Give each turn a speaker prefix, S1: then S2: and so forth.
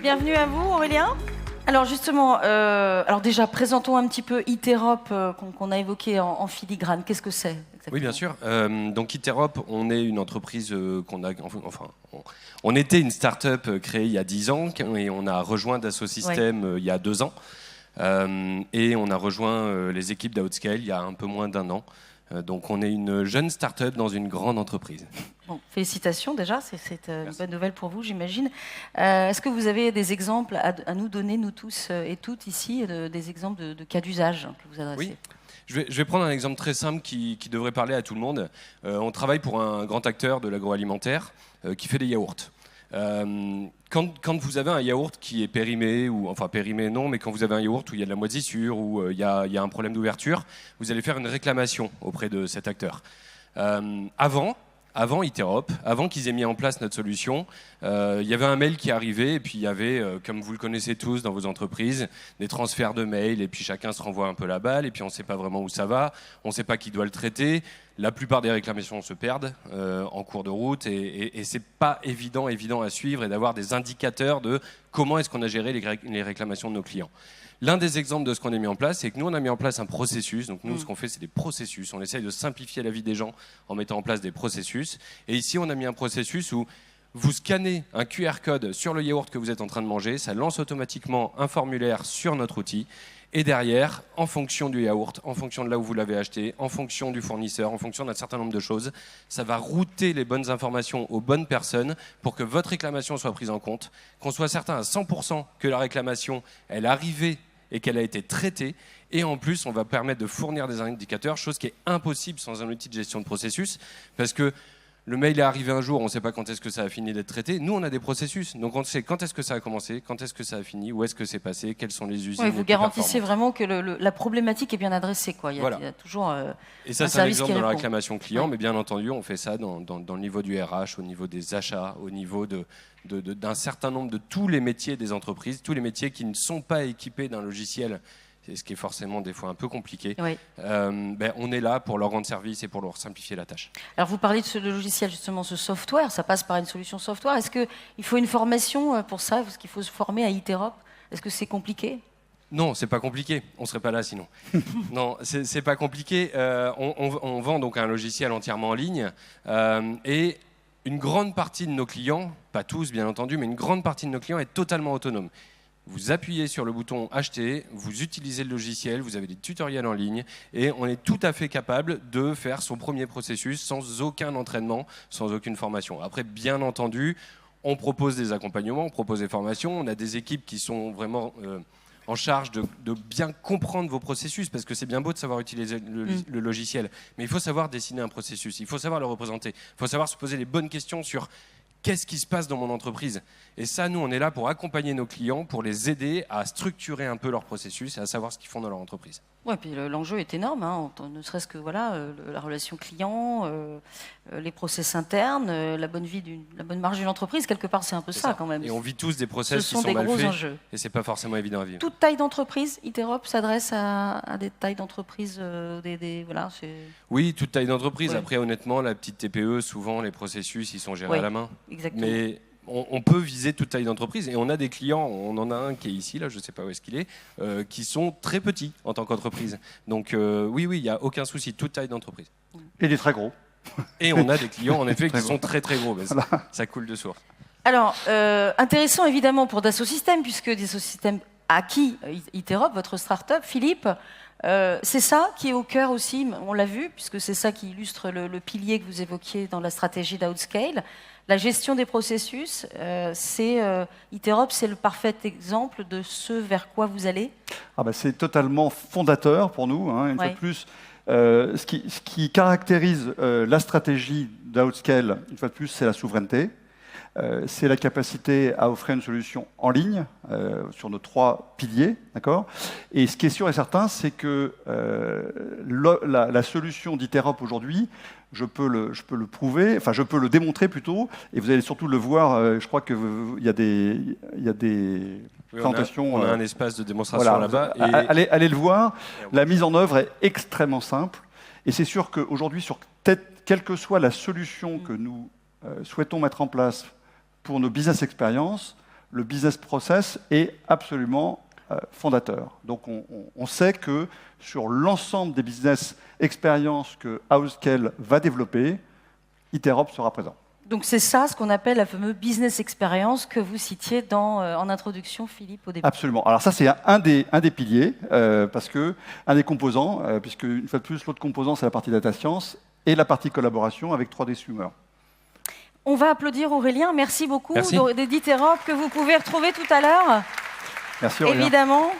S1: Bienvenue à vous, Aurélien. Alors justement, alors déjà, présentons un petit peu Iterop qu'on a évoqué en filigrane. Qu'est-ce que c'est exactement ?
S2: Oui, bien sûr. Donc Iterop, on est une entreprise on était une start-up créée il y a 10 ans et on a rejoint Dassault Systèmes il y a 2 ans. Et on a rejoint les équipes d'Outscale il y a un peu moins d'1 an. Donc on est une jeune start-up dans une grande entreprise.
S1: Bon, félicitations déjà, c'est une bonne nouvelle pour vous, j'imagine. Est-ce que vous avez des exemples à nous donner, nous tous et toutes ici, des exemples de cas d'usage que vous adressez ?
S2: Oui. Je vais prendre un exemple très simple qui devrait parler à tout le monde. On travaille pour un grand acteur de l'agroalimentaire qui fait des yaourts. Quand vous avez un yaourt qui est périmé, ou enfin périmé non, mais quand vous avez un yaourt où il y a de la moisissure, où il y a un problème d'ouverture, vous allez faire une réclamation auprès de cet acteur. Avant Iterop, avant qu'ils aient mis en place notre solution, il y avait un mail qui arrivait et puis il y avait, comme vous le connaissez tous dans vos entreprises, des transferts de mails et puis chacun se renvoie un peu la balle et puis on ne sait pas vraiment où ça va, on ne sait pas qui doit le traiter. La plupart des réclamations se perdent en cours de route et c'est pas évident à suivre et d'avoir des indicateurs de comment est-ce qu'on a géré les réclamations de nos clients. L'un des exemples de ce qu'on a mis en place, c'est que nous, on a mis en place un processus. Donc nous, ce qu'on fait, c'est des processus. On essaye de simplifier la vie des gens en mettant en place des processus. Et ici, on a mis un processus où vous scannez un QR code sur le yaourt que vous êtes en train de manger. Ça lance automatiquement un formulaire sur notre outil. Et derrière, en fonction du yaourt, en fonction de là où vous l'avez acheté, en fonction du fournisseur, en fonction d'un certain nombre de choses, ça va router les bonnes informations aux bonnes personnes pour que votre réclamation soit prise en compte, qu'on soit certain à 100% que la réclamation, elle est arrivée et qu'elle a été traitée. Et en plus, on va permettre de fournir des indicateurs, chose qui est impossible sans un outil de gestion de processus, parce que le mail est arrivé un jour, on ne sait pas quand est-ce que ça a fini d'être traité. Nous, on a des processus, donc on sait quand est-ce que ça a commencé, quand est-ce que ça a fini, où est-ce que c'est passé, quelles sont les usines.
S1: Oui, vous garantissez vraiment que la problématique est bien adressée, quoi. Il y a toujours
S2: et ça, c'est un exemple de la réclamation client, mais bien entendu, on fait ça dans le niveau du RH, au niveau des achats, au niveau d'un certain nombre de tous les métiers des entreprises, tous les métiers qui ne sont pas équipés d'un logiciel, ce qui est forcément des fois un peu compliqué.
S1: Oui.
S2: On est là pour leur rendre service et pour leur simplifier la tâche.
S1: Alors vous parlez de ce logiciel, justement, ce software, ça passe par une solution software. Est-ce qu'il faut une formation pour ça ? Est-ce qu'il faut se former à Iterop ? Est-ce que c'est compliqué ?
S2: Non, c'est pas compliqué. On serait pas là sinon. Non, c'est pas compliqué. On vend donc un logiciel entièrement en ligne et une grande partie de nos clients, pas tous bien entendu, mais une grande partie de nos clients est totalement autonome. Vous appuyez sur le bouton acheter, vous utilisez le logiciel, vous avez des tutoriels en ligne et on est tout à fait capable de faire son premier processus sans aucun entraînement, sans aucune formation. Après, bien entendu, on propose des accompagnements, on propose des formations, on a des équipes qui sont vraiment en charge de bien comprendre vos processus, parce que c'est bien beau de savoir utiliser le logiciel, mais il faut savoir dessiner un processus, il faut savoir le représenter, il faut savoir se poser les bonnes questions sur qu'est-ce qui se passe dans mon entreprise. Et ça, nous, on est là pour accompagner nos clients, pour les aider à structurer un peu leur processus et à savoir ce qu'ils font dans leur entreprise.
S1: Oui, puis l'enjeu est énorme, hein, ne serait-ce que la relation client, les process internes, la bonne marge d'une entreprise, quelque part, c'est un peu ça quand même.
S2: Et on vit tous des process qui sont
S1: des
S2: mal
S1: gros
S2: faits,
S1: enjeux.
S2: Et c'est pas forcément évident à vivre.
S1: Toute taille d'entreprise, Iterop s'adresse à des tailles d'entreprise,
S2: Oui, toute taille d'entreprise.
S1: Ouais.
S2: Après, honnêtement, la petite TPE, souvent, les processus, ils sont gérés à la main.
S1: Exactement.
S2: Mais on peut viser toute taille d'entreprise et on a des clients, on en a un qui est ici, là, je ne sais pas où est-ce qu'il est, qui sont très petits en tant qu'entreprise. Donc oui, il n'y a aucun souci, toute taille d'entreprise.
S3: Et des très gros.
S2: Et on a des clients, en effet, qui sont très très gros. Mais ça coule de source.
S1: Alors, intéressant évidemment pour Dassault Systèmes, puisque Dassault Systèmes a acquis Iterop, votre start-up, Philippe. C'est ça qui est au cœur aussi, on l'a vu, puisque c'est ça qui illustre le pilier que vous évoquiez dans la stratégie d'Outscale. La gestion des processus, Iterop, c'est le parfait exemple de ce vers quoi vous allez.
S3: C'est totalement fondateur pour nous, hein, une fois de plus. Ce qui caractérise la stratégie d'Outscale, une fois de plus, c'est la souveraineté. C'est la capacité à offrir une solution en ligne sur nos 3 piliers, d'accord. Et ce qui est sûr et certain, c'est que la solution d'Iterop aujourd'hui, je peux le prouver, enfin je peux le démontrer plutôt, et vous allez surtout le voir. Je crois que il y a des présentations.
S2: On a un espace de démonstration là-bas.
S3: Allez le voir. La mise en œuvre est extrêmement simple, et c'est sûr qu'aujourd'hui sur quelle que soit la solution que nous souhaitons mettre en place pour nos business experiences, le business process est absolument fondateur. Donc on sait que sur l'ensemble des business experiences que Outscale va développer, Iterop sera présent.
S1: Donc c'est ça ce qu'on appelle la fameuse business experience que vous citiez en introduction, Philippe, au début.
S3: Absolument. Alors ça, c'est un des piliers, parce que un des composants, puisque une fois de plus, l'autre composant, c'est la partie data science et la partie collaboration avec 3D Swimmer.
S1: On va applaudir Aurélien. Merci beaucoup d'Iterop que vous pouvez retrouver tout à l'heure.
S3: Merci Aurélien.
S1: Évidemment.